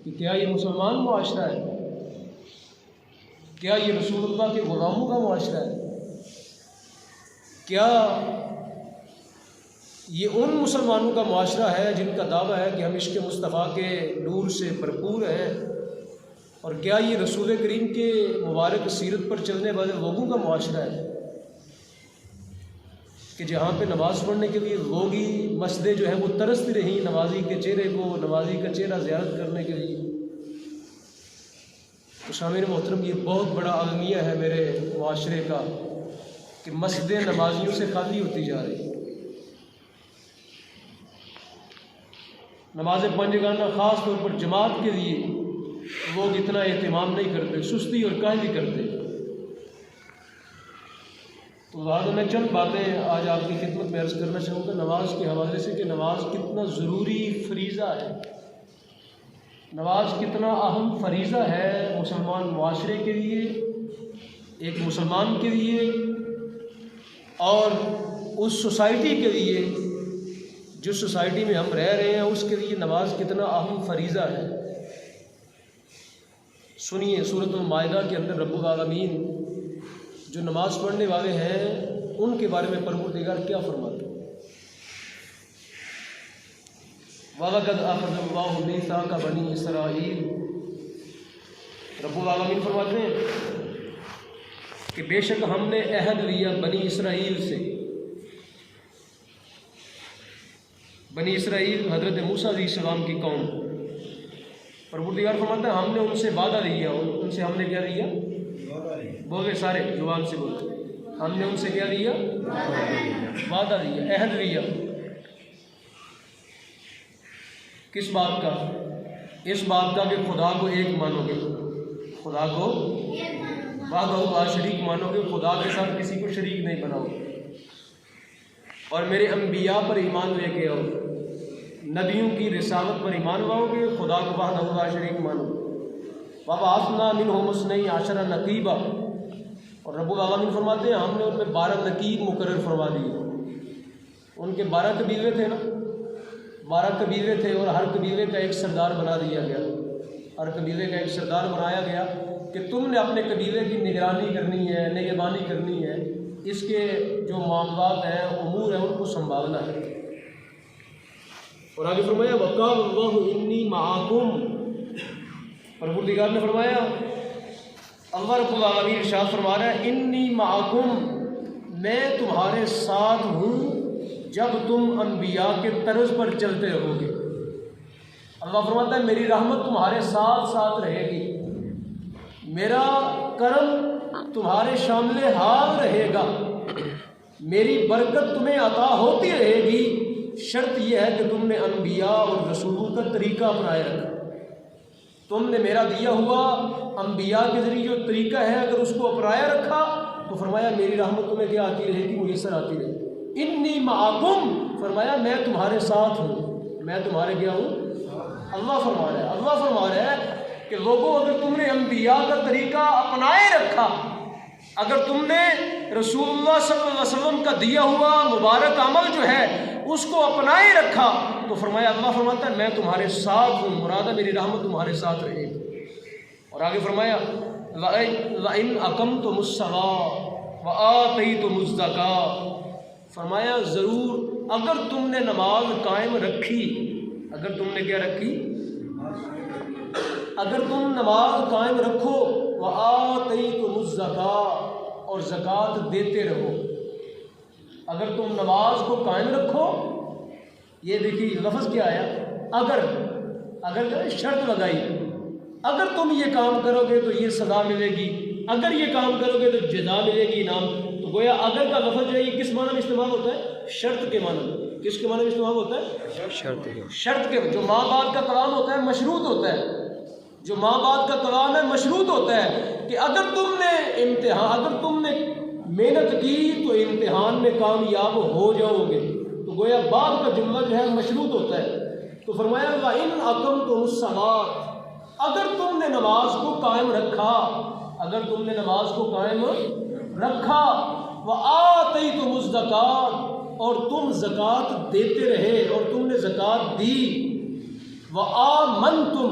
कि क्या ये मुसलमान मुआशरा है, क्या ये रसूलुल्लाह के ग़ुलामों का मुआशरा है, क्या ये उन मुसलमानों का मुआशरा है जिनका दावा है कि हम इश्क़ मुस्तफ़ा के नूर से भरपूर हैं, और क्या ये रसूल करीम के मुबारक सीरत पर चलने वाले लोगों का मुआशरा है कि जहाँ पे नमाज़ पढ़ने के लिए लोग ही मस्जिदें जो है वो तरसती रहीं नमाजी के चेहरे को, नमाजी का चेहरा ज़ियारत करने के लिए। तो शामिर मोहतरम, ये बहुत बड़ा अलमिया है मेरे मुआशरे का कि मस्जिदें नमाजियों से खाली होती जा रही। नमाज पंजगाना ख़ास तौर पर जमात के लिए लोग इतना एहतमाम नहीं करते, सुस्ती और काहली करते। तो लिहाजा मैं चंद बातें आज आपकी खिदमत में अर्ज़ करना चाहूँगा नमाज के हवाले से कि नमाज कितना ज़रूरी फरीज़ा है, नमाज कितना अहम फरीज़ा है मुसलमान मुआशरे के लिए, एक मुसलमान के लिए, और उस सोसाइटी के लिए जिस सोसाइटी में हम रह रहे हैं उसके लिए नमाज कितना अहम फरीज़ा है। सुनिए, सूरतुल माइदा के अंदर रब्बुल आलमीन जो नमाज पढ़ने वाले हैं उनके बारे में परवरदिगार क्या फरमाते हैं। वलक़द अख़ज़ल्लाहु मीसाक़ बनी इसराईल, रब्बुल आलमीन फरमाते हैं कि बेशक हमने अहद लिया बनी इसराईल से। बनी इसराईल हज़रत मूसा अलैहिस्सलाम की कौम। परवरदिगार फरमाता है हमने उनसे वादा लिया, उनसे हमने क्या लिया, बोले सारे जुबान से बोले, हमने उनसे क्या लिया, वादा लिया, अहद लिया। किस बात का? इस बात का कि खुदा को एक मानोगे, खुदा को वाहदहू शरीक मानोगे, खुदा के साथ किसी को शरीक नहीं बनाओगे, और मेरे अंबिया पर ईमान लेके आओ, नबियों की रिसालत पर ईमान लाओगे, खुदा को वाहदहू शरीक मानो। वबअसना मिनहुम इस्नई अशरा नक़ीबा, और रब्बुल आलमीन फरमाते हैं हमने उनमें 12 नक़ीब मुकर्रर फरमा दिए। उनके 12 कबीले थे ना, 12 कबीले थे, और हर कबीले का एक सरदार बना दिया गया, हर कबीले का एक सरदार बनाया गया कि तुमने अपने कबीले की निगरानी करनी है, निगहबानी करनी है, इसके जो मामलात हैं, उमूर हैं, उनको संभालना है। और आगे फरमाया वक़ालल्लाहु इन्नी मआकुम, परवरदिगार ने फरमाया, अल्लाह रब्बुल आलमीन इरशाद फरमा रहा है इन्नी मआकुम, मैं तुम्हारे साथ हूँ जब तुम अनबिया के तर्ज पर चलते रहोगे। अल्लाह फरमाता है मेरी रहमत तुम्हारे साथ साथ रहेगी, मेरा करम तुम्हारे शामिल हाल रहेगा, मेरी बरकत तुम्हें अता होती रहेगी। शर्त यह है कि तुमने अनबिया और रसूलों का तरीका अपनाए रखा। तुमने मेरा दिया हुआ अम्बिया के ज़रिए जो तरीका है अगर उसको अपनाया रखा तो फरमाया मेरी रहमत तुम्हें क्या आती रहेगी, मुयस्सर आती रहेगी। इन्नी माकुम, फरमाया मैं तुम्हारे साथ हूँ, मैं तुम्हारे क्या हूँ, अल्लाह फरमा रहा है। अल्लाह फरमा रहा है कि लोगों अगर तुमने अम्बिया का तरीका अपनाए रखा, अगर तुमने रसूलुल्लाह सल्लल्लाहु अलैहि वसल्लम का दिया हुआ मुबारक अमल जो है उसको अपनाए रखा, तो फरमाया अल्लाह फरमाता है मैं तुम्हारे साथ हूँ, मुरादा मेरी रहमत तुम्हारे साथ रहेगी। और आगे फरमाया लइन अक़मतुमुस्सलाह व आतैतुमुज़्ज़कात, फरमाया ज़रूर अगर तुमने नमाज कायम रखी, अगर तुमने क्या रखी, अगर तुम नमाज कायम रखो, व आतैतुमुज़्ज़कात, और ज़कात देते रहो। अगर तुम नमाज को कायम रखो, ये देखिए लफ्ज़ क्या आया, अगर, अगर शर्त लगाई, अगर तुम ये काम करोगे तो ये सज़ा मिलेगी, अगर ये काम करोगे तो जज़ा मिलेगी, इनाम। तो गोया अगर का लफ्ज़ है ये किस माना में इस्तेमाल होता है, शर्त के माना में। किसके माना में इस्तेमाल होता है, शर्त के। शर्त के, जो माँ बाप का कलाम होता है मशरूत होता है, जो माँ बाप का कलाम है मशरूत होता है कि अगर तुमने इम्तिहान, अगर तुमने मेहनत की तो इम्तिहान में कामयाब हो जाओगे। तो गोया बाद का जुमला जो है मशरूत होता है। तो फरमाया इन अक़मतुमुस्सलात, अगर तुमने नमाज को कायम रखा, अगर तुमने नमाज को कायम रखा, व आतैतुमुज़्ज़कात, और तुम ज़कात देते रहे और तुमने ज़कात दी, व आमनतुम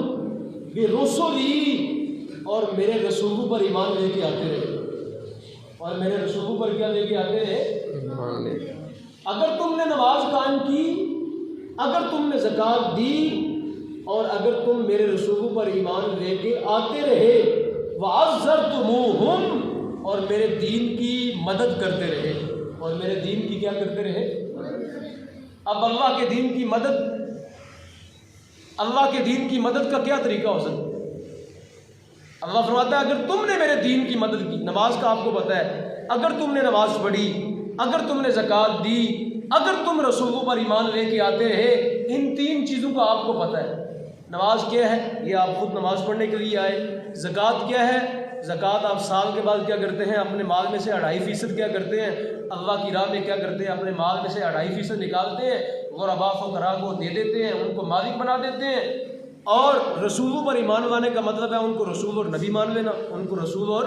बिरुसुली, और मेरे रसूलों पर ईमान लेके आते रहे, और मेरे रसूलों पर क्या लेके आते रहे। अगर तुमने नमाज कायम की, अगर तुमने ज़कात दी, और अगर तुम मेरे रसूलों पर ईमान लेके आते रहे, वअज़्ज़रतुमूहुम, और मेरे दीन की मदद करते रहे, और मेरे दीन की क्या करते रहे। अब अल्लाह के दीन की मदद, अल्लाह के दीन की मदद का क्या तरीका हो सकता है। अल्लाह फरमाता है अगर तुमने मेरे दीन की मदद की, नमाज का आपको पता है, अगर तुमने नमाज पढ़ी, अगर तुमने ज़कात दी, अगर तुम रसूलों पर ईमान लेके आते रहे, इन 3 चीज़ों का आपको पता है। नमाज क्या है, ये आप खुद नमाज पढ़ने के लिए आए। ज़कात क्या है, ज़कात आप साल के बाद क्या करते हैं, अपने माल में से 2.5% क्या करते हैं, अल्लाह की राह में क्या करते हैं, अपने माल में से 2.5% निकालते हैं, गुरबा फ़क़रा को दे देते हैं, उनको मालिक बना देते हैं। और रसूलों पर ईमान लाने का मतलब है उनको रसूल और नबी मान लेना, उनको रसूल और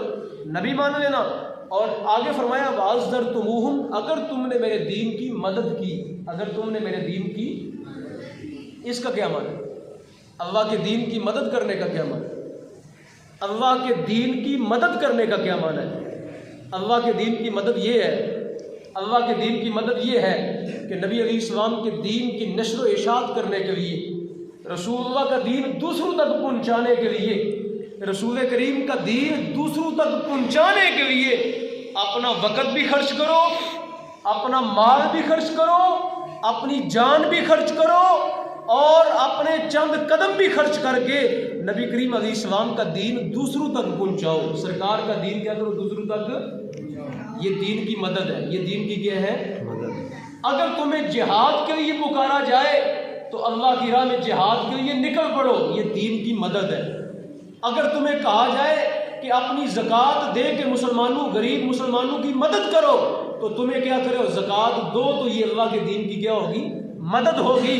नबी मान लेना। और आगे फरमाया वअज़्ज़रतुमूहुम, अगर तुमने मेरे दीन की मदद की, अगर तुमने मेरे दीन की, इसका क्या माना है, अल्लाह के दीन की मदद करने का क्या माना है, अल्लाह के दीन की मदद करने का क्या माना है। अल्लाह के दीन की मदद ये है, अल्लाह के दीन की मदद ये है कि नबी अलैहिस्सलाम के दीन की नश्र व इशाअत करने के लिए, रसूलुल्लाह का दीन दूसरों तक पहुँचाने के लिए, रसूल करीम का दीन दूसरों तक पहुँचाने के लिए अपना वक़्त भी खर्च करो, अपना माल भी खर्च करो, अपनी जान भी खर्च करो, और अपने चंद कदम भी खर्च करके नबी करीम अलैहिस्सलाम का दीन दूसरों तक पहुँचाओ। सरकार का दीन क्या करो, दूसरों तक। ये दीन की मदद है, ये दीन की क्या है, मदद। अगर तुम्हें जिहाद के लिए पुकारा जाए तो अल्लाह की राह में जिहाद के लिए निकल पड़ो, ये दीन की मदद है। अगर तुम्हें कहा जाए कि अपनी ज़कात दे के मुसलमानों, गरीब मुसलमानों की मदद करो, तो तुम्हें क्या करो, ज़कात दो, तो ये अल्लाह के दीन की क्या होगी, मदद होगी।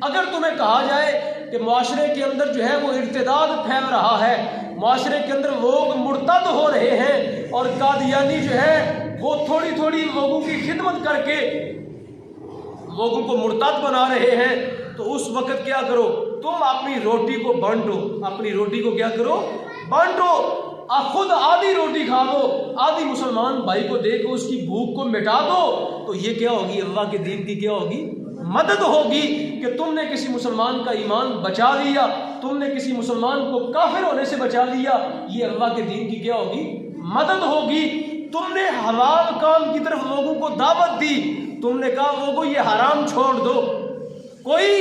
अगर तुम्हें कहा जाए कि माशरे के अंदर जो है वो इर्तिदाद फैल रहा है, माशरे के अंदर लोग मुर्तद हो रहे हैं, और कादियानी जो है वो थोड़ी थोड़ी लोगों की खिदमत करके लोगों को मुर्तद बना रहे हैं, तो उस वक़्त क्या करो, तुम अपनी रोटी को बांटो, अपनी रोटी को क्या करो, बांटो। खुद आधी रोटी खा लो, आधी मुसलमान भाई को दे के उसकी भूख को मिटा दो, तो ये क्या होगी, अल्लाह के दीन की क्या होगी, मदद होगी। कि तुमने किसी मुसलमान का ईमान बचा लिया, तुमने किसी मुसलमान को काफिर होने से बचा लिया, ये अल्लाह के दीन की क्या होगी, मदद होगी। तुमने हलाल काम की तरफ लोगों को दावत दी, तुमने कहा लोगों ये हराम छोड़ दो। कोई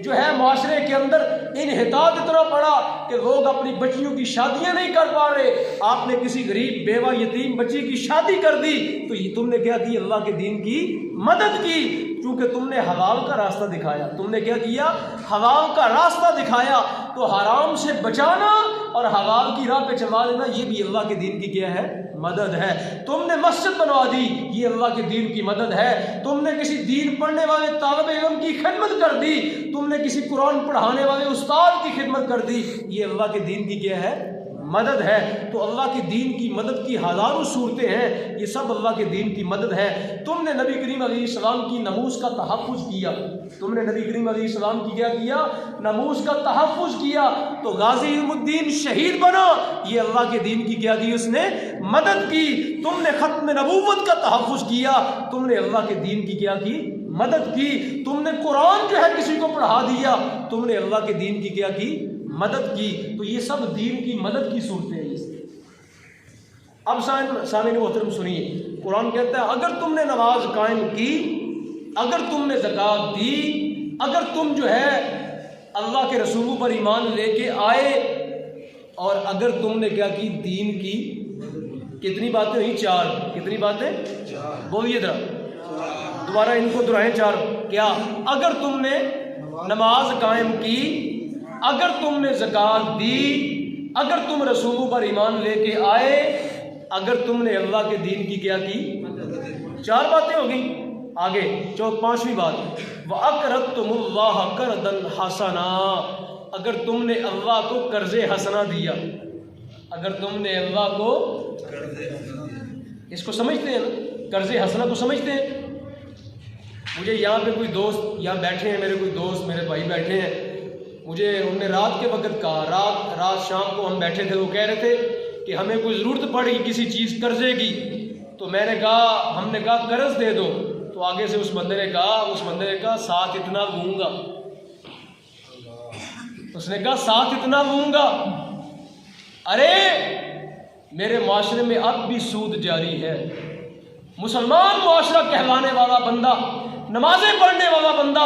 जो है माशरे के अंदर इन्हितात इतना पड़ा कि लोग अपनी बच्चियों की शादियां नहीं कर पा रहे, आपने किसी गरीब बेवा यतीम बच्ची की शादी कर दी, तो ये तुमने क्या की, अल्लाह के दीन की मदद की, क्योंकि तुमने हलाल का रास्ता दिखाया। तुमने क्या किया, हलाल का रास्ता दिखाया। तो हराम से बचाना और हलाल की राह पे चला लेना, ये भी अल्लाह के दीन की क्या है, मदद है। तुमने मस्जिद बनवा दी, ये अल्लाह के दीन की मदद है। तुमने किसी दीन पढ़ने वाले तालिब इल्म की खिदमत कर दी, तुमने किसी कुरान पढ़ाने वाले उस्ताद की खिदमत कर दी, ये अल्लाह के दीन की क्या है, मदद है। तो अल्लाह के दीन की मदद की हज़ारों सूरतें हैं, ये सब अल्लाह के दीन की मदद है। तुमने नबी करीम अलैहिस्सलाम की नमूज़ का तहफ़्फ़ुज़ किया, तुमने नबी करीम अलैहिस्सलाम की क्या किया, नमूज़ का तहफ़्फ़ुज़ किया, तो गाज़ी इल्मुद्दीन शहीद बना, ये अल्लाह के दीन की क्या की, उसने मदद की। तुमने ख़त्म नबूवत का तहफ़्फ़ुज़ किया, तुमने अल्लाह के दीन की क्या की, मदद की। तुमने कुरान जो है किसी को पढ़ा दिया, तुमने अल्लाह के दीन की क्या की, मदद की। तो ये सब दीन की मदद की सूरतें हैं। अब सामने मोहतरम सुनिए, कुरान कहता है अगर तुमने नमाज कायम की, अगर तुमने ज़कात दी, अगर तुम जो है अल्लाह के रसूलों पर ईमान लेके आए, और अगर तुमने क्या की, दीन की कितनी बातें हुई, 4। कितनी बातें, बोलिए जरा, दोबारा इनको दोहराएं 4। क्या, अगर तुमने नमाज कायम की, अगर तुमने ज़कात दी, अगर तुम रसूलों पर ईमान लेके आए, अगर तुमने अल्लाह के दीन की क्या की, 4 बातें होगी। आगे 5वीं बात, वअक़रज़्तुमुल्लाह क़र्ज़न हसना, अगर तुमने अल्लाह को कर्ज़े हसना दिया, अगर तुमने अल्लाह को, इसको समझते हैं ना, कर्ज़े हसना को समझते हैं। मुझे यहाँ पे कोई दोस्त यहाँ बैठे हैं, मेरे कोई दोस्त मेरे भाई बैठे हैं, मुझे उनने रात के वक्त कहा, रात शाम को हम बैठे थे, वो कह रहे थे कि हमें कोई ज़रूरत पड़ेगी किसी चीज़ कर्जे की। तो हमने कहा कर्ज दे दो। तो आगे से उस बंदे ने कहा साथ इतना लूँगा। उसने कहा साथ इतना लूँगा। अरे मेरे माशरे में अब भी सूद जारी है। मुसलमान मुआशरा कहलाने वाला बंदा, नमाजें पढ़ने वाला बंदा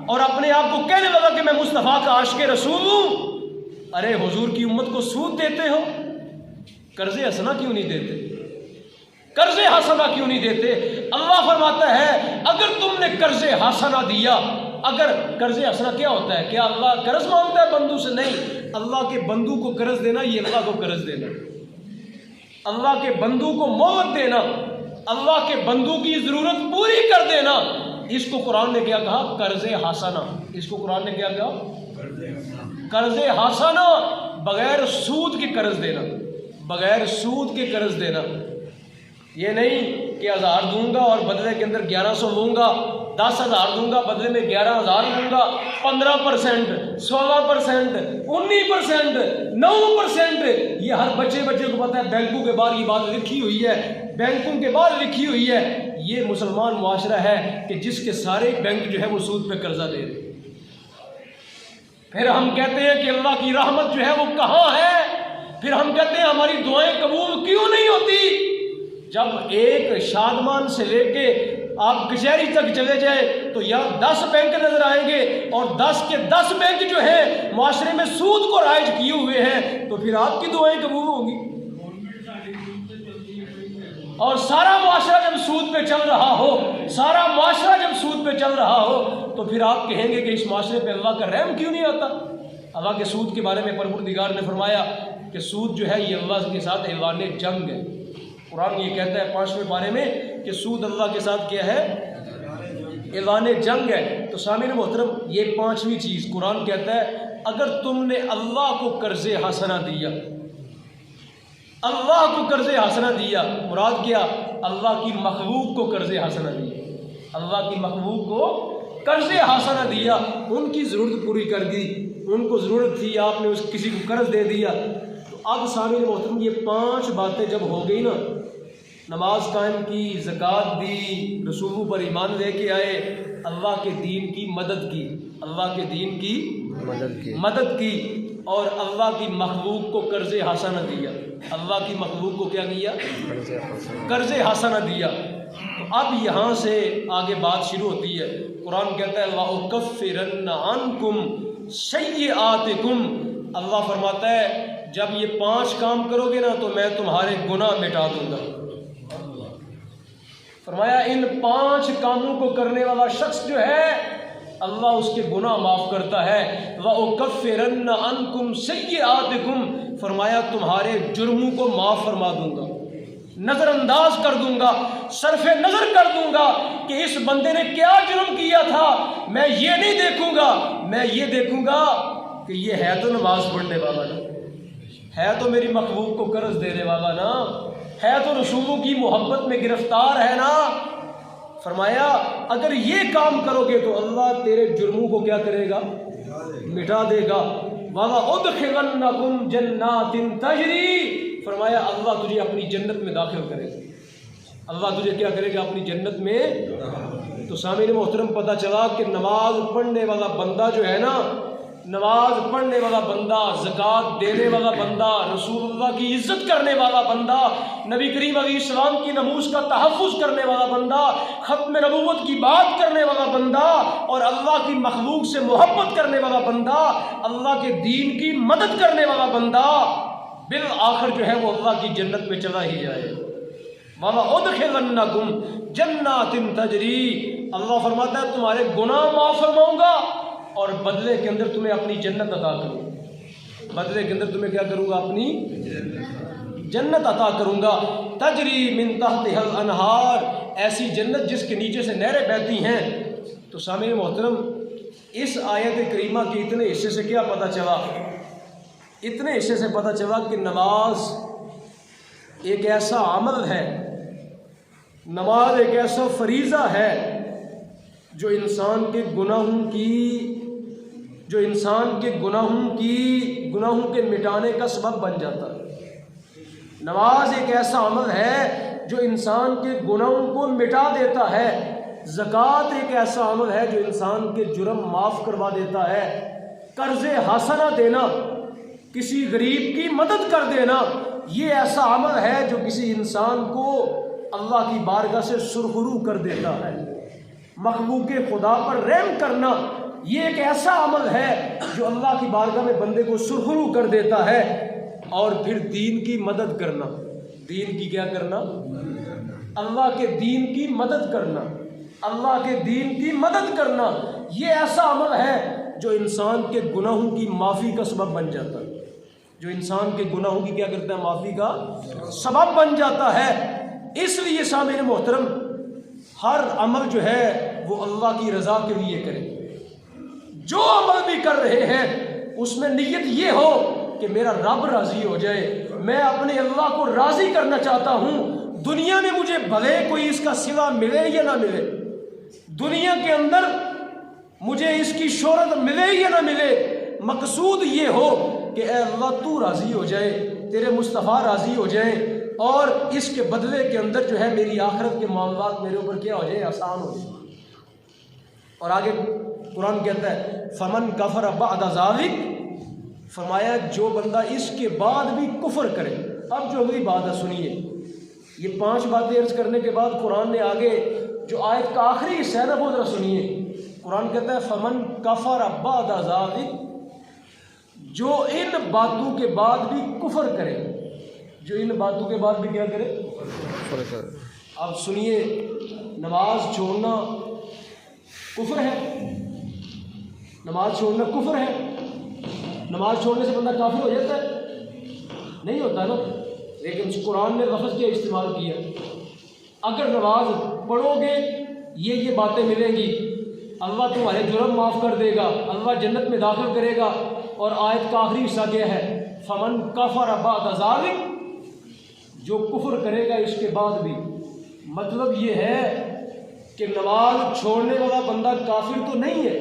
और अपने आप को कहने लगा कि मैं मुस्तफ़ा का आशिक़ रसूल हूँ। अरे हुजूर की उम्मत को सूद देते हो, कर्ज़े हसना क्यों नहीं देते? कर्ज़े हसना क्यों नहीं देते? अल्लाह फरमाता है अगर तुमने कर्ज़े हसना दिया, अगर कर्ज़े हसना क्या होता है? क्या अल्लाह कर्ज मांगता है बंदू से? नहीं, अल्लाह के बंदू को कर्ज देना ये अल्लाह को कर्ज देना, अल्लाह के बंदू को मोहब्बत देना, अल्लाह के बंदू की ज़रूरत पूरी कर देना, इसको कुरान ने क्या कहा? कर्ज़े हसना। इसको कुरान ने क्या कहा? कर्ज़े हसना। बगैर सूद के कर्ज देना, बगैर सूद के कर्ज देना। ये नहीं कि 1000 दूंगा और बदले के अंदर 1100 लूँगा, 10,000 दूंगा बदले में 11,000 लूँगा, 15%, 16%, 19%, 9%। ये हर बच्चे को पता है। बैंकों के बाहर ये बात लिखी हुई है, बैंकों के बाहर लिखी हुई है। ये मुसलमान मुआशरा है कि जिसके सारे बैंक जो है वो सूद पे कर्जा दे रहे। फिर हम कहते हैं कि अल्लाह की रहमत जो है वो कहाँ है? फिर हम कहते हैं हमारी दुआएं कबूल क्यों नहीं होती? जब एक शादमान से लेके आप कचहरी तक चले जाए तो यहाँ 10 बैंक नजर आएंगे और 10 के 10 बैंक जो है मुआशरे में सूद को राइज किए हुए हैं, तो फिर आपकी दुआएं कबूल होंगी। और सारा मुआशरा जब सूद पे चल रहा हो, सारा मुआशरा जब सूद पे चल रहा हो, तो फिर आप कहेंगे कि इस मुआशरे पे अल्लाह का रहम क्यों नहीं आता? अल्लाह के सूद के बारे में परवरदिगार ने फरमाया कि सूद जो है ये अल्लाह के साथ ऐलान जंग है। कुरान ये कहता है 5वें पारे में कि सूद अल्लाह के साथ क्या है? ऐलान जंग है। तो सामीन मोहतरम, ये 5वीं चीज़ कुरान कहता है अगर तुमने अल्लाह को कर्ज़े हसना दिया, अल्लाह को कर्ज़े हसना दिया, मुराद क्या? अल्लाह की मखलूक को कर्ज़े हसना दिया, अल्लाह की मखलूक को कर्ज़े हसना दिया, उनकी ज़रूरत पूरी कर दी, उनको ज़रूरत थी, आपने उस किसी को कर्ज़ दे दिया। तो अब सामीन मोहतरम ये 5 बातें जब हो गई ना, नमाज कायम की, ज़कात दी, रसूलों पर ईमान लेके आए, अल्लाह के दीन की मदद की, अल्लाह के दीन की मदद की और अल्लाह की मखलूक को कर्ज़े हसना दिया, अल्लाह की मखलूक को क्या किया? कर्ज़े हसना दिया। तो अब यहाँ से आगे बात शुरू होती है। कुरान कहता है लअकफ़िरन्न अन्कुम सय्यिआतिकुम, अल्लाह फरमाता है जब ये 5 काम करोगे ना तो मैं तुम्हारे गुनाह मिटा दूंगा। फरमाया इन 5 कामों को करने वाला शख्स जो है अल्लाह उसके गुनाह माफ़ करता है। लअकफ़िरन्न अन्कुम सय्यिआतिकुम, फरमाया तुम्हारे जुर्मों को माफ़ फरमा दूंगा, नज़रअंदाज कर दूंगा, सरफे नज़र कर दूंगा कि इस बंदे ने क्या जुर्म किया था। मैं ये नहीं देखूंगा, मैं ये देखूंगा कि ये है तो नमाज पढ़ने वाला ना, है तो मेरी मखलूक को कर्ज देने वाला ना, है तो रसूलों की मोहब्बत में गिरफ्तार है ना। फरमाया अगर ये काम करोगे तो अल्लाह तेरे जुर्मों को क्या करेगा? मिटा देगा। वाला उदखिलन्नकुम जन्नातिन तजरी, फरमाया अल्लाह तुझे अपनी जन्नत में दाखिल करेगा, अल्लाह तुझे क्या करेगा? अपनी जन्नत में। तो सामीन मोहतरम पता चला कि नमाज पढ़ने वाला बंदा जो है ना, नमाज पढ़ने वाला बंदा, ज़कात देने वाला बंदा, रसूलुल्लाह की इज़्ज़त करने वाला बंदा, नबी करीम अलैहिस्सलाम की नमूस का तहफ़्फ़ुज़ करने वाला बंदा, ख़त्म नबूवत की बात करने वाला बंदा और अल्लाह की मखलूक से मोहब्बत करने वाला बंदा, अल्लाह के दीन की मदद करने वाला बंदा, बिल आखिर जो है वो अल्लाह की जन्नत में चला ही जाए। वला उदखिलन्नकुम जन्नातिन तजरी, अल्लाह फरमाता है तुम्हारे गुनाह माफ़ फरमाऊँगा और बदले के अंदर तुम्हें अपनी जन्नत अता करूँगा, बदले के अंदर तुम्हें क्या करूँगा? अपनी जन्नत अता करूँगा। तजरी मिन तहतिहल अनहार, ऐसी जन्नत जिसके नीचे से नहरें बहती हैं। तो सामीन मोहतरम इस आयत करीमा के इतने हिस्से से क्या पता चला? इतने हिस्से से पता चला कि नमाज एक ऐसा अमल है, नमाज एक ऐसा फरीज़ा है जो इंसान के गुनाहों की जो इंसान के गुनाहों के मिटाने का सबब बन जाता है। नमाज एक ऐसा अमल है जो इंसान के गुनाहों को मिटा देता है। ज़कात एक ऐसा अमल है जो इंसान के जुर्म माफ़ करवा देता है। कर्ज़े हासना देना, किसी गरीब की मदद कर देना, ये ऐसा अमल है जो किसी इंसान को अल्लाह की बारगाह से सुरखरू कर देता है। मखलूक़ खुदा पर रहम करना, ये एक ऐसा अमल है जो अल्लाह की बारगाह में बंदे को सुरखरू कर देता है। और फिर दीन की मदद करना, दीन की क्या करना? अल्लाह के दीन की मदद करना, अल्लाह के दीन की मदद करना, ये ऐसा अमल है जो इंसान के गुनाहों की माफ़ी का सबब बन जाता है। जो इंसान के गुनाहों की क्या करता है? माफ़ी का सबब बन जाता है। इसलिए सामईन मोहतरम, हर अमल जो है वो अल्लाह की रज़ा के लिए करें। जो अमल भी कर रहे हैं उसमें नीयत ये हो कि मेरा रब राज़ी हो जाए, मैं अपने अल्लाह को राज़ी करना चाहता हूँ। दुनिया में मुझे भले कोई इसका सिवा मिले या ना मिले, दुनिया के अंदर मुझे इसकी शोहरत मिले या ना मिले, मकसूद ये हो कि ऐ अल्लाह तू राज़ी हो जाए, तेरे मुस्तफ़ा राज़ी हो जाए, और इसके बदले के अंदर जो है मेरी आखिरत के मामलात मेरे ऊपर क्या हो जाए? आसान हो जाए। और आगे कुरान कहता है फमन कफर बअद ज़ालिक, फरमाया जो बंदा इसके बाद भी कुफर करे। अब जो अगली बात है सुनिए, ये 5 बातें अर्ज करने के बाद कुरान ने आगे जो आयत का आखिरी हिस्सा है ना वो जरा सुनिए। कुरान कहता है फमन कफर बअद ज़ालिक, जो इन बातों के बाद भी कुफर करे, जो इन बातों के बाद भी क्या करे? कुफर करे। अब सुनिए, नमाज छोड़ना कुफर है, नमाज छोड़ना कुफर है। नमाज छोड़ने से बंदा काफिर हो जाता है? नहीं होता ना। लेकिन कुरान ने लफ्ज़ क्या इस्तेमाल किया? अगर नमाज पढ़ोगे ये बातें मिलेंगी, अल्लाह तुम्हारे जुर्म माफ़ कर देगा, अल्लाह जन्नत में दाखिल करेगा। और आयत का आखिरी हिस्सा क्या है? फमन कफर बअद ज़ालिक, जो कुफर करेगा इसके बाद भी। मतलब ये है कि नमाज छोड़ने वाला बंदा काफिर तो नहीं है,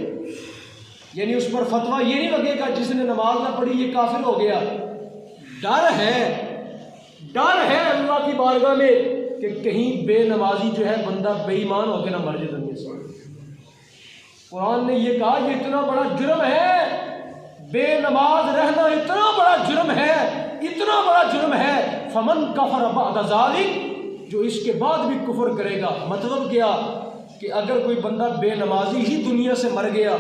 यानी उस पर फतवा ये नहीं लगेगा जिसने नमाज ना पढ़ी ये काफिर हो गया। डर है अल्लाह की बारगाह में कि कहीं बेनमाजी जो है बंदा बेईमान होकर ना मर जाए दुनिया से। कुरान ने ये कहा ये इतना बड़ा जुर्म है, बेनमाज रहना इतना बड़ा जुर्म है, इतना बड़ा जुर्म है। फमन कफर बअद ज़ालिक, जो इसके बाद भी कुफर करेगा। मतलब क्या कि अगर कोई बंदा बेनमाजी ही दुनिया से मर गया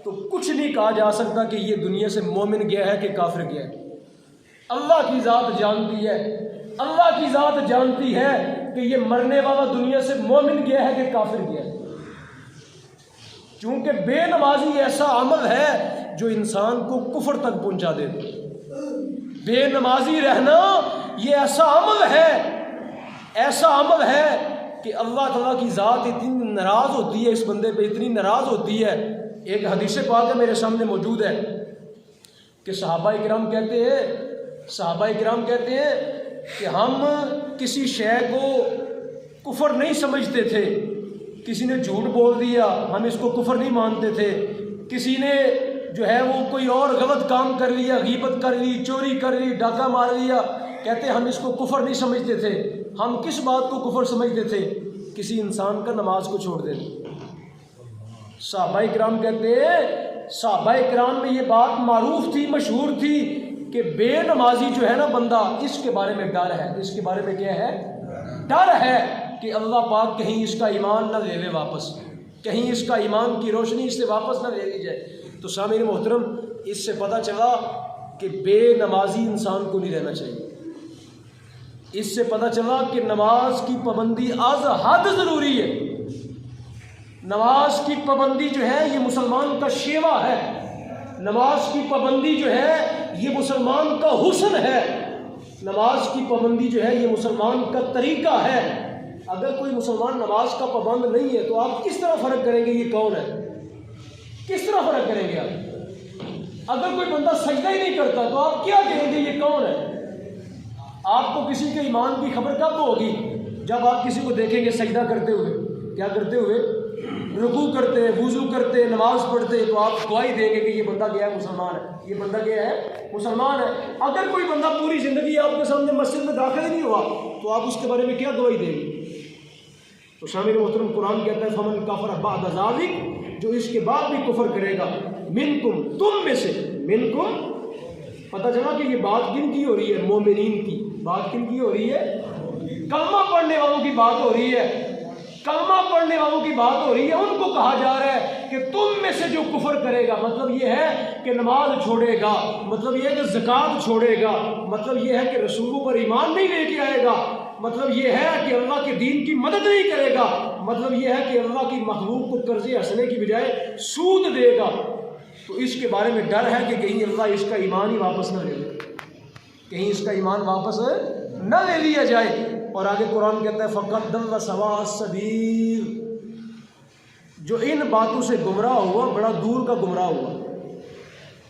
तो कुछ नहीं कहा जा सकता कि ये दुनिया से मोमिन गया है कि काफिर गया है। अल्लाह की ज़ात जानती है, अल्लाह की ज़ात जानती है कि ये मरने वाला दुनिया से मोमिन गया है कि काफिर गया है। क्योंकि बेनमाजी ऐसा अमल है जो इंसान को कुफर तक पहुंचा देता है। बेनमाजी रहना ये ऐसा अमल है कि अल्लाह ताला की ज़ात इतनी नाराज़ होती है, इस बंदे पे इतनी नाराज़ होती है। एक हदीस पाक है मेरे सामने मौजूद है कि सहाबाए किराम कहते हैं कि हम किसी शय को कुफर नहीं समझते थे। किसी ने झूठ बोल दिया, हम इसको कुफर नहीं मानते थे। किसी ने जो है वो कोई और गलत काम कर लिया, गीबत कर ली, चोरी कर ली, डाका मार लिया, कहते हम इसको कुफर नहीं समझते थे। हम किस बात को कुफर समझते थे? किसी इंसान का नमाज को छोड़ देना। सहाबाए किराम कहते हैं, सहाबाए किराम में ये बात मारूफ थी, मशहूर थी कि बेनमाजी जो है ना बंदा, इसके बारे में डर है। इसके बारे में क्या है? डर है कि अल्लाह पाक कहीं इसका ईमान ना ले ले वापस, कहीं इसका ईमान की रोशनी इससे वापस ना ले ली जाए। तो सामईन मोहतरम, इससे पता चला कि बेनमाजी इंसान को नहीं रहना चाहिए। इससे पता चला कि नमाज की पाबंदी आज हद ज़रूरी है। नमाज की पाबंदी जो है ये मुसलमान का शेवा है। नमाज की पाबंदी जो है ये मुसलमान का हुस्न है। नमाज की पाबंदी जो है ये मुसलमान का तरीका है। अगर कोई मुसलमान नमाज का पाबंद नहीं है तो आप किस तरह फ़र्क करेंगे ये कौन है? किस तरह फ़र्क करेंगे आप? अगर कोई बंदा सजदा ही नहीं करता तो आप क्या कहेंगे ये कौन है? आपको किसी के ईमान की खबर कब होगी? जब आप किसी को देखेंगे सजदा करते हुए। क्या करते हुए? रुकू करते, वुज़ू करते, नमाज पढ़ते, तो आप गवाही देंगे कि ये बंदा गया है मुसलमान है, ये बंदा गया है मुसलमान है। अगर कोई बंदा पूरी ज़िंदगी आपके सामने मस्जिद में दाखिल ही नहीं हुआ तो आप उसके बारे में क्या गवाही देंगे? तो शामिल मोहतरम, कुरान कहता है फमन कफर बाद ज़ालिक, जो इसके बाद भी कुफर करेगा, मिनकुम, तुम में से, मिनकुम, पता चला कि ये बात किन की हो रही है? मोमिनीन की बात किन की हो रही है? कलमा पढ़ने वालों की बात हो रही है, कलमा पढ़ने वालों की बात हो रही है। उनको कहा जा रहा है कि तुम में से जो कुफर करेगा, मतलब ये है कि नमाज छोड़ेगा, मतलब ये है कि ज़कात छोड़ेगा, मतलब ये है कि रसूलों पर ईमान नहीं लेके आएगा, मतलब ये है कि अल्लाह के दीन की मदद नहीं करेगा, मतलब ये है कि अल्लाह की मखलूक को कर्जे हंसने की बजाय सूद देगा, तो इसके बारे में डर है कि कहीं अल्लाह इसका ईमान ही वापस न ले ले, कहीं इसका ईमान वापस न ले लिया जाए। और आगे कुरान कहता है फ़क़द दल्ल सवाअ सबील, जो इन बातों से गुमराह हुआ बड़ा दूर का गुमराह हुआ,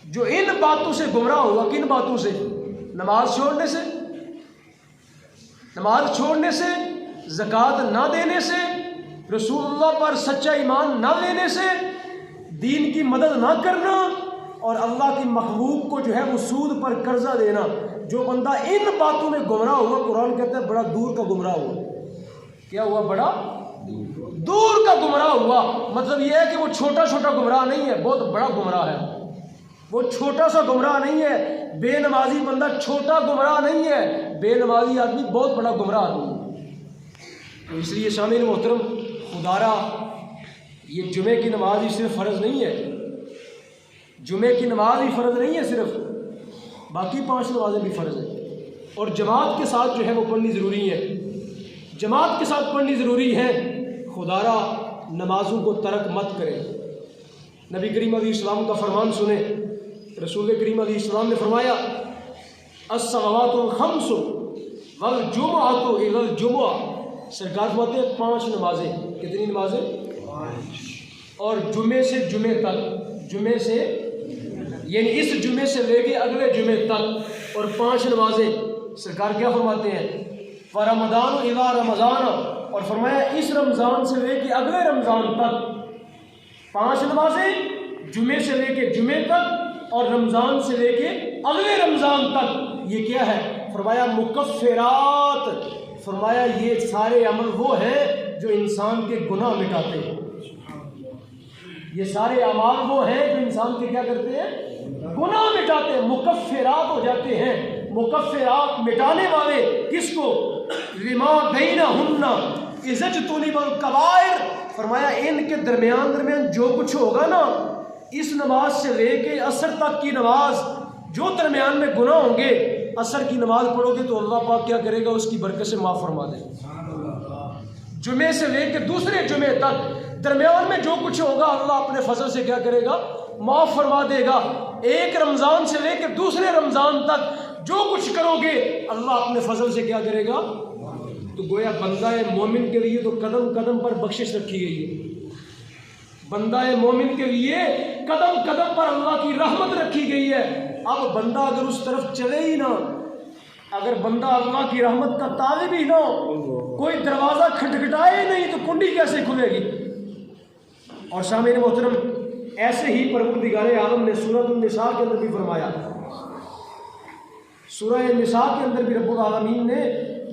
जो इन बातों से गुमराह हुआ। किन बातों से? नमाज छोड़ने से, नमाज छोड़ने से, ज़कात ना देने से, रसूलुल्लाह पर सच्चा ईमान ना लेने से, दीन की मदद ना करना और अल्लाह की मखलूक को जो है वो सूद पर कर्जा देना। जो बंदा इन बातों में गुमराह हुआ, कुरान कहता है बड़ा दूर का गुमराह हुआ। क्या हुआ? बड़ा दूर का गुमराह हुआ। मतलब यह है कि वो छोटा छोटा गुमराह नहीं है, बहुत बड़ा गुमराह है। वो छोटा सा गुमराह नहीं है, बेनमाजी बंदा छोटा गुमराह नहीं है, बेनमाजी आदमी बहुत बड़ा गुमराह आदमी है। तो इसलिए शामिल मोहतरम, खुदारा ये जुमे की नमाज ही सिर्फ फ़र्ज़ नहीं है, जुमे की नमाज ही फ़र्ज़ नहीं है सिर्फ, बाकी 5 नमाजें भी फ़र्ज़ हैं। और जमात के साथ जो है वो पढ़नी ज़रूरी है, जमात के साथ पढ़नी ज़रूरी है। खुदारा नमाज़ों को तर्क मत करें। नबी करीम अलैहिस्सलाम का फरमान सुने, रसूल करीम अलैहिस्सलाम ने फरमाया अस्सलावातुल खम्सु वल जुमुअतु इलल जुमुअ, सरकार फरमाते हैं 5 नमाजें। कितनी नमाजें? और जुमे से जुमे तक, जुमे से यानी इस जुमे से लेके अगले जुमे तक, और 5 नमाजें। सरकार क्या फरमाते हैं? व रमज़ान इला रमज़ान, और फरमाया इस रमज़ान से लेके अगले रमज़ान तक 5 नमाजें, जुमे से लेके जुमे तक और रमज़ान से लेके अगले रमज़ान तक। ये क्या है? फरमाया मुकफ़्फ़िरात, फरमाया ये सारे अमल वो हैं जो इंसान के गुनाह मिटाते हैं। ये सारे अमाल वो हैं जो इंसान के क्या करते हैं? गुनाह मिटाते हैं, मुकफ़्फ़िरात हो जाते हैं। मुकफ़्फ़िरात मिटाने वाले किसको? लिमा बैनहुन्ना इज़्तुनिबल कबाइर, फरमाया इनके दरमियान जो कुछ होगा ना, इस नमाज से लेके असर तक की नमाज, जो दरमियान में गुनाह होंगे, असर की नमाज पढ़ोगे तो अल्लाह पाक क्या करेगा? उसकी बरकत से माफ़ फरमा दे। जुमे से लेके दूसरे जुमे तक दरमियान में जो कुछ होगा अल्लाह अपने फजल से क्या करेगा? माफ़ फरमा देगा। एक रमज़ान से लेकर दूसरे रमज़ान तक जो कुछ करोगे अल्लाह अपने फजल से क्या करेगा? तो गोया बंदा मोमिन के लिए तो कदम कदम पर बख्शिश रखी गई है। बंदा मोमिन के लिए कदम कदम पर अल्लाह की रहमत रखी गई है। अब बंदा अगर उस तरफ चले ही ना, अगर बंदा अल्लाह की रहमत का तालिब ही ना, कोई दरवाज़ा खटखटाए नहीं तो कुंडी कैसे खुलेगी? और शामिल मोहतरम, ऐसे ही परवरदिगार आलम ने सूरह निसा के अंदर भी फरमाया, सूरह निसा के अंदर भी रब्बुल आलमीन ने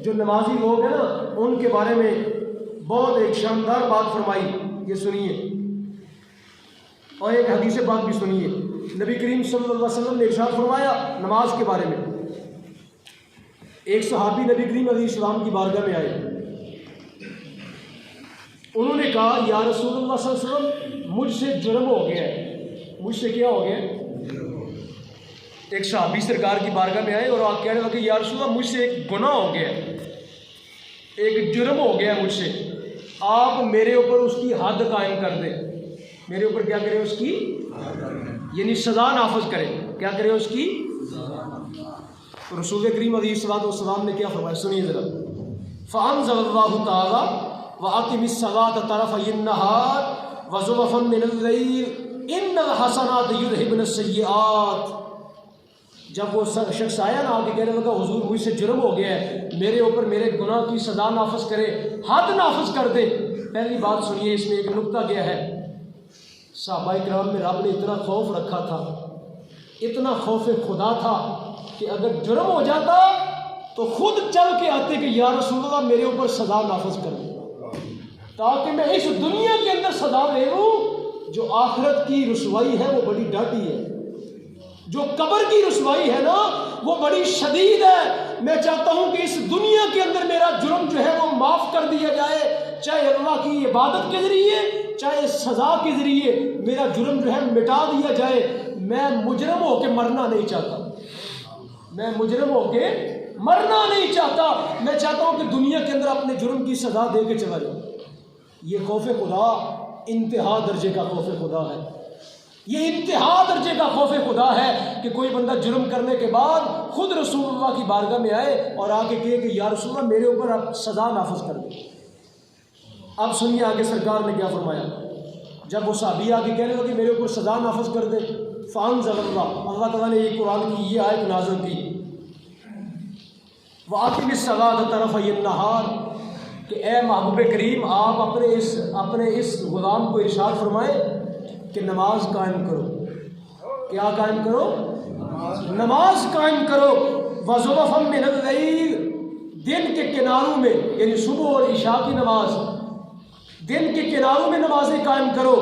जो नमाजी लोग हैं ना उनके बारे में बहुत एक शानदार बात फरमाई। ये सुनिए और एक हदीस बात भी सुनिए। नबी करीम सल्लल्लाहु अलैहि वसल्लम ने इरशाद फरमाया नमाज के बारे में। एक सहाबी नबी करीम अलैहिस्सलाम की बारगाह में आए, उन्होंने कहा या रसूलुल्लाह सल्लल्लाहु अलैहि वसल्लम, मुझसे जुर्म हो गया है। मुझसे क्या हो गया? एक सहाबी सरकार की बारगाह में आए और आप कहने लगे या रसूलुल्लाह, मुझसे एक गुनाह हो गया है, एक जुर्म हो गया मुझसे, आप मेरे ऊपर उसकी हद कायम कर दें। मेरे ऊपर क्या करें? उसकी यानी सज़ा नाफिज करें। क्या करें? उसकी। तो रसूल करीम अलैहिस्सलाम ने क्या फरमाया? सुनिए ज़रा। फ़अन्ज़लल्लाहु तआला व अक़िमिस्सलात तरफ़यन नहार व ज़ुलफ़न मिनल लैल इन्नल हसनात युज़हिबुनस्सय्यिआत। जब वो शख्स आया ना, आगे कहने लगा हुजूर मुझसे जुर्म हो गया है, मेरे ऊपर मेरे गुनाह की सज़ा नाफिज करे, हद नाफिज कर दे। पहली बात सुनिए, इसमें एक नुक्ता गया है, सहाबा इकराम में रब ने इतना खौफ रखा था, इतना खौफ खुदा था कि अगर जुर्म हो जाता तो खुद चल के आते कि या रसूलल्लाह मेरे ऊपर सज़ा नाफिज कर दो, ताकि मैं इस दुनिया के अंदर सज़ा ले लूँ। जो आखिरत की रुसवाई है वो बड़ी डाटी है, जो कब्र की रुसवाई है ना वो बड़ी शदीद है। मैं चाहता हूँ कि इस दुनिया के अंदर मेरा जुर्म जो है वो माफ़ कर दिया जाए, चाहे अल्लाह की इबादत के ज़रिए चाहे सज़ा के ज़रिए मेरा जुर्म जो है मिटा दिया जाए। मैं मुजरम होके मरना नहीं चाहता, मैं मुजरम होके मरना नहीं चाहता। मैं चाहता हूँ कि दुनिया के अंदर अपने जुर्म की सज़ा दे के चला जाऊँ। ये खौफ खुदा इंतहा दर्जे का खौफ खुदा है, ये इंतहा दर्जे का खौफ खुदा है कि कोई बंदा जुर्म करने के बाद खुद रसूलुल्लाह की बारगाह में आए और आके कहे कि या रसूलुल्लाह मेरे ऊपर आप सज़ा नाफिज कर दो। अब सुनिए आगे सरकार ने क्या फरमाया। जब वो सहाबी आगे कहने लगे मेरे ऊपर सज़ा नाफिज कर दे, अल्लाह ताला ने ये कुरान की ये आयत नाज़िल की, वाक़िमिस सलात तरफ़य नहार, कि ए महबूब करीम आप अपने इस गुलाम को इरशाद फरमाएं कि नमाज कायम करो। क्या कायम करो? नमाज कायम करो। वज़ुलफ़म मिनल लैल, दिन के किनारों में, यानी सुबह और इशा की नमाज, दिन के किनारों में नमाजें कायम करो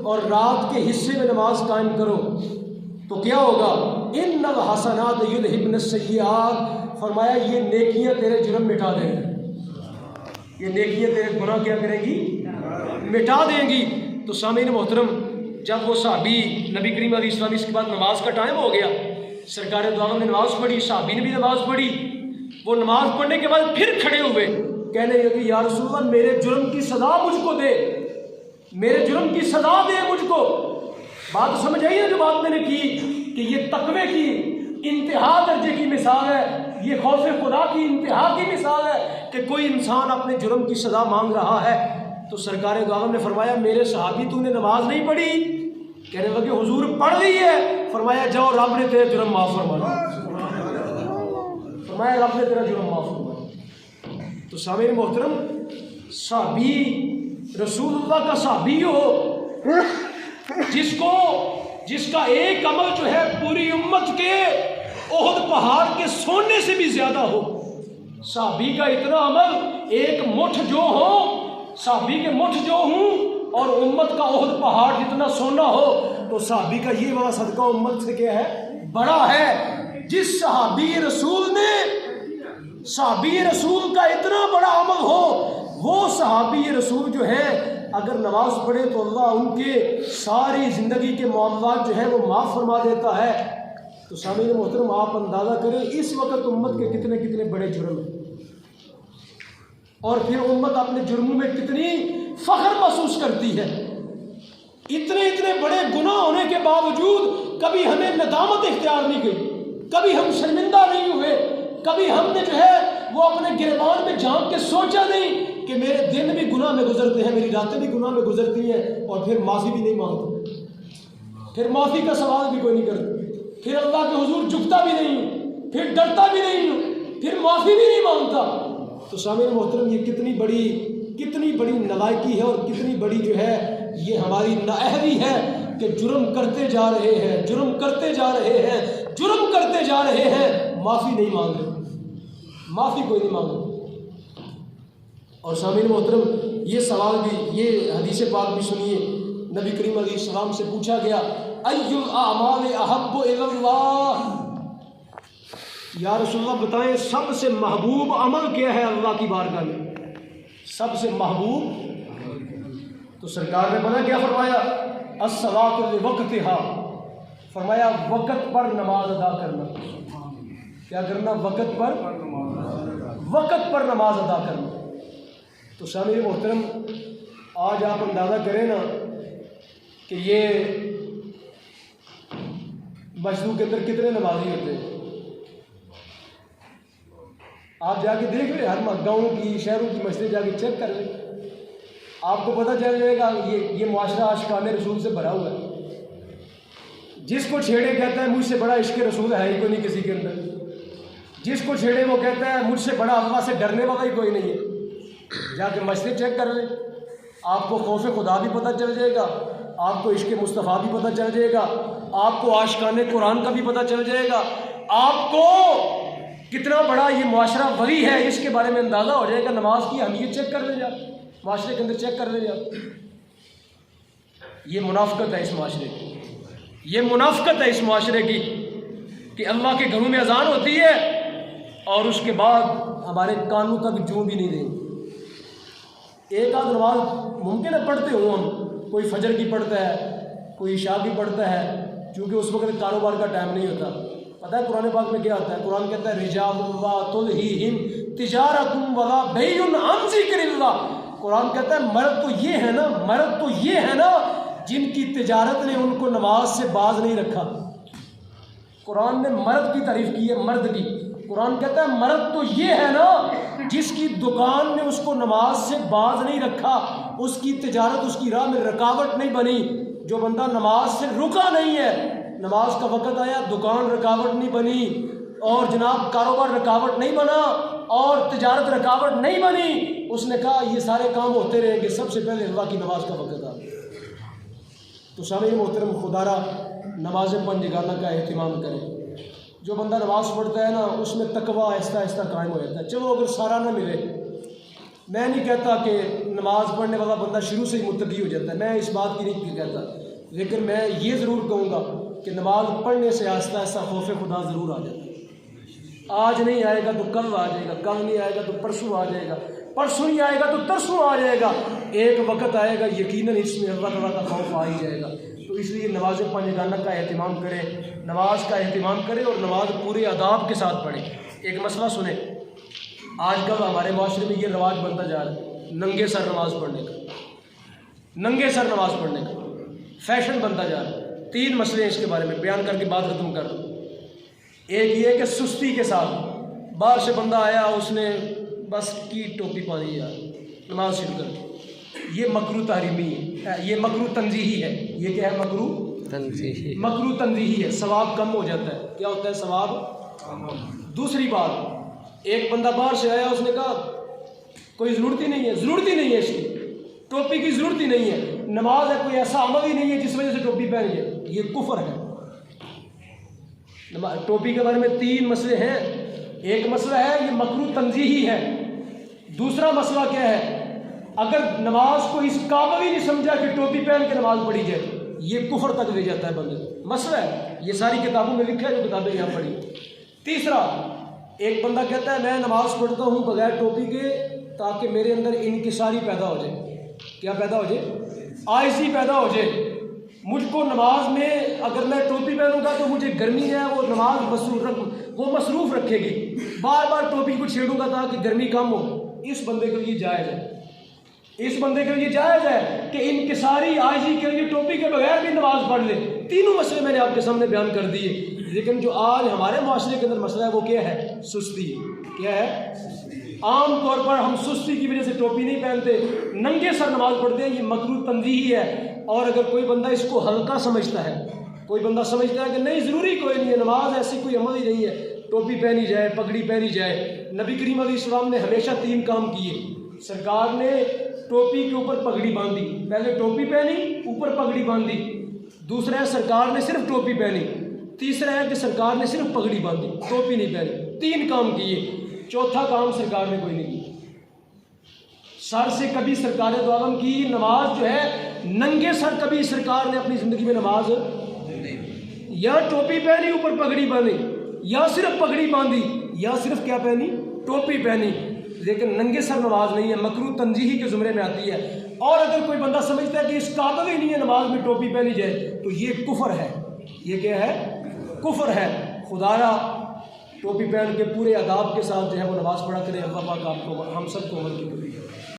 और रात के हिस्से में नमाज कायम करो। तो क्या होगा? इन्नल हसनात युज़हिबन सय्यिआत, फरमाया ये नेकियां तेरे जुर्म मिटा देंगी, ये नेकियां तेरे गुनाह क्या करेगी? मिटा देंगी। तो सामीन मोहतरम, जब वो सहाबी नबी करीम अलैहि सल्लम, इसके बाद नमाज का टाइम हो गया, सरकार दो आलम ने नमाज़ पढ़ी, सहाबी ने भी नमाज़ पढ़ी। वो नमाज़ पढ़ने के बाद फिर खड़े हुए, कहने लगे या रसूलल्लाह मेरे जुर्म की सज़ा मुझको दे, मेरे जुर्म की सज़ा दे मुझको। बात समझ आई है जो बात मैंने की कि ये तकवे की इंतहा दर्जे की मिसाल है, ये खौफ खुदा की इंतहा की मिसाल है कि कोई इंसान अपने जुर्म की सज़ा मांग रहा है। तो सरकार दो आलम ने फरमाया मेरे सहाबी तूने नमाज नहीं पढ़ी? कहने लगे हुजूर पढ़ ली है। फरमाया जाओ रब ने तेरा जुर्म माफ़ फरमा, फरमाया रब ने तेरा जुर्म माफ़ फरमा। तो सामीन मोहतरम, सहाबी रसूलुल्लाह का सहाबी हो जिसका एक अमल जो है पूरी उम्मत के ओहद पहाड़ के सोने से भी ज्यादा हो। सहाबी का इतना अमल, एक मुठ जो हो, सहाबी के मुठ जो हूँ और उम्मत का ओहद पहाड़ जितना सोना हो, तो सहाबी का ये वाला सदका उम्मत से क्या है? बड़ा है। जिस सहाबी रसूल ने, सहाबी रसूल का इतना बड़ा अमल हो, वो सहाबी रसूल जो है अगर नमाज पढ़े तो अल्लाह उनके सारी ज़िंदगी के मामलात जो है वो माफ़ फरमा देता है। तो सामीन मोहतरम आप अंदाज़ा करें इस वक्त उम्मत के कितने कितने बड़े जुर्म हैं और फिर उम्मत अपने जुर्मों में कितनी फ़ख्र महसूस करती है। इतने इतने बड़े गुनाह होने के बावजूद कभी हमें नदामत इख्तियार नहीं गई, कभी हम शर्मिंदा नहीं हुए, कभी हमने जो है वो अपने गिरबान में झांक के सोचा नहीं कि मेरे दिन भी गुनाह में गुजरते हैं, मेरी रातें भी गुनाह में गुजरती हैं, और फिर माफ़ी भी नहीं मांगते, फिर माफ़ी का सवाल भी कोई नहीं करता, फिर अल्लाह के हुजूर झुकता भी नहीं, फिर डरता भी नहीं, फिर माफ़ी भी नहीं मांगता। तो सामीन मोहतरम ये कितनी बड़ी नालायकी है और कितनी बड़ी जो है ये हमारी नाअहली है कि जुर्म करते जा रहे हैं, जुर्म करते जा रहे हैं, जुर्म करते जा रहे हैं, माफ़ी नहीं मांग रहे, माफ़ी कोई नहीं मांग रहा। और सामीन मोहतरम ये सवाल भी, ये हदीस पाक भी सुनिए। नबी करीम अलैहिस्सलाम से पूछा गया अय्युल आमाल अहब्बु इलल्लाह, या रसूलल्लाह बताएं सबसे महबूब अमल क्या है अल्लाह की बारगाह में, सबसे महबूब? तो सरकार ने पता क्या फरमाया? अस्सलातु लिवक्तिहा, फरमाया वक़्त पर नमाज अदा करना। क्या करना? वक़्त पर नमाज अदा करना। तो सामीन मोहतरम आज आप अंदाज़ा करें ना कि ये मस्जिद के अंदर कितने नमाजी होते हैं। आप जाके देख लें, हर गाँव की, शहरों की मस्जिद जाके चेक कर लें, आपको पता चल जाएगा ये मुआशरा आशिकाने रसूल से भरा हुआ है। जिसको छेड़े कहता है मुझसे बड़ा इश्क रसूल है ही कोई नहीं किसी के अंदर, जिसको छेड़े वो कहता है मुझसे बड़ा अल्लाह से डरने वाला ही कोई नहीं है। जाके मस्जिद चेक कर ले, आपको खौफ खुदा भी पता चल जाएगा, आपको इश्क मुस्तफ़ा भी पता चल जाएगा, आपको आशिकाने कुरान का भी पता चल जाएगा, आपको कितना बड़ा ये मुआशरा वली है इसके बारे में अंदाज़ा हो जाएगा। नमाज की अहमियत चेक कर ले जा, माशरे के अंदर चेक कर ले जा। ये मुनाफिकत है इस माशरे की, ये मुनाफिकत है इस माशरे की कि अल्लाह के घरों में अजान होती है और उसके बाद हमारे कानों तक जूं भी नहीं देंगे। एक आध नमाज मुमकिन है पढ़ते हो हम, कोई फजर की पढ़ता है, कोई इशा की पढ़ता है, क्योंकि उस वक्त कारोबार का टाइम नहीं होता। पता है कुरान पाक में क्या आता है? कुरान कहता है रिजालुल्लाह तिजारतुम वला बैयुन अन ज़िक्रिल्लाह। कुरान कहता है मर्द तो ये है ना, मर्द तो ये है ना जिनकी तिजारत ने उनको नमाज से बाज नहीं रखा। कुरान ने मर्द की तारीफ की है, मर्द की। कुरान कहता है मर्द तो ये है ना जिसकी दुकान ने उसको नमाज से बाज नहीं रखा, उसकी तिजारत उसकी राह में रुकावट नहीं बनी। जो बंदा नमाज से रुका नहीं है, नमाज का वक़्त आया, दुकान रुकावट नहीं बनी और जनाब कारोबार रुकावट नहीं बना और तिजारत रुकावट नहीं बनी, उसने कहा ये सारे काम होते रहेंगे, सबसे पहले अल्लाह की नमाज का वक़्त आ। तो सामईन मोहतरम, खुदारा नमाज पंजगाना का एहतिमाम करें। जो बंदा नमाज पढ़ता है ना, उसमें तकवा आहिस्ता आहिस्ता कायम हो जाता है। चलो अगर सारा ना मिले, मैं नहीं कहता कि नमाज पढ़ने वाला बंदा शुरू से ही मुत्तकी हो जाता है, मैं इस बात की नहीं कहता, लेकिन मैं ये ज़रूर कहूँगा कि नमाज पढ़ने से आहिस्ता आहिस्ता खौफ खुदा ज़रूर आ जाता है। आज नहीं आएगा तो कल आ जाएगा, कल नहीं आएगा तो परसों आ जाएगा, परसों नहीं आएगा तो तरसों आ जाएगा। एक वक्त आएगा यकीनन इसमें अल्लाह ताला का खौफ आ ही जाएगा। तो इसलिए नमाज पंजगाना का एहतिमाम करें, नमाज का एहतिमाम करें और नमाज पूरे आदाब के साथ पढ़ें। एक मसला सुने, आजकल हमारे माशरे में ये रवाज बनता जा रहा है नंगे सर नमाज पढ़ने का, नंगे सर नमाज पढ़ने का फैशन बनता जा रहा है। 3 मसले हैं इसके बारे में बयान करके बात खत्म कर दूँ। एक ये कि सुस्ती के साथ बाहर से बंदा आया, उसने बस की टोपी पानी यार नमाज शुरू कर, ये मकरू तहरीमी है, ये मकरू तंजीही है। ये क्या है? मकरू तंजीही, मकरू तंजीही है, सवाब कम हो जाता है। क्या होता है? सवाब। दूसरी बात, एक बंदा बाहर से आया, उसने कहा कोई ज़रूरत ही नहीं है, ज़रूरत ही नहीं है, इसकी टोपी की ज़रूरत ही नहीं है, नमाज है, कोई ऐसा अमल ही नहीं है जिस वजह से टोपी पहन जाए, ये कुफर है। टोपी के बारे में 3 मसले हैं। एक मसला है ये मकरू तंजीही है। दूसरा मसला क्या है? अगर नमाज को इस काबिल ही नहीं समझा कि टोपी पहन के नमाज पढ़ी जाए, ये कुफर तक ले जाता है बंदे को। मसला है, ये सारी किताबों में लिखा है, जो किताबें यहाँ पढ़ी। तीसरा, एक बंदा कहता है मैं नमाज पढ़ता हूँ बगैर टोपी के ताकि मेरे अंदर इनकिसारी पैदा हो जाए। क्या पैदा हो जाए? आइज़ी पैदा हो जाए। मुझको नमाज में अगर मैं टोपी पहनूंगा तो मुझे गर्मी है वो नमाज मसरूफ़ रखेगी, बार बार टोपी को छेड़ूंगा ताकि गर्मी कम हो। इस बंदे के लिए जायज़ है, इस बंदे के लिए जायज़ है कि इनकिसारी आइज़ी के लिए टोपी के बगैर भी नमाज पढ़ ले। तीनों मसले मैंने आपके सामने बयान कर दिए। लेकिन जो आज हमारे माशरे के अंदर मसला है वो क्या है? सुस्ती। क्या है? आम तौर पर हम सुस्ती की वजह से टोपी नहीं पहनते, नंगे सर नमाज पढ़ते हैं, ये मकरूह तंजीही है। और अगर कोई बंदा इसको हल्का समझता है, कोई बंदा समझता है कि नहीं ज़रूरी कोई नहीं है, नमाज ऐसी कोई अमल ही नहीं है, टोपी पहनी जाए, पगड़ी पहनी जाए। नबी करीम अलैहिस्सलाम ने हमेशा 3 काम किए। सरकार ने टोपी के ऊपर पगड़ी बांधी, पहले टोपी पहनी, ऊपर पगड़ी बांधी। दूसरा है सरकार ने सिर्फ टोपी पहनी। तीसरा है कि सरकार ने सिर्फ पगड़ी बांधी, टोपी नहीं पहनी। 3 काम किए, चौथा काम सरकार ने कोई नहीं किया। सर से कभी सरकार दो आलम की नमाज जो है नंगे सर कभी सरकार ने अपनी ज़िंदगी में नमाज या टोपी पहनी ऊपर पगड़ी बांधी, या सिर्फ पगड़ी बांधी, या सिर्फ क्या पहनी? टोपी पहनी, लेकिन नंगे सर नमाज नहीं है, मकरूह तंजीही के ज़ुमरे में आती है। और अगर कोई बंदा समझता है कि इस काबिल ही नहीं है नमाज में टोपी पहनी जाए, तो ये कुफर है। ये क्या है? कुफर है। खुदारा टोपी पहन के पूरे आदाब के साथ जो है वो नमाज़ पढ़ा करें। अल्लाह पाक आपको हम सबको अमल की तौफीक दे।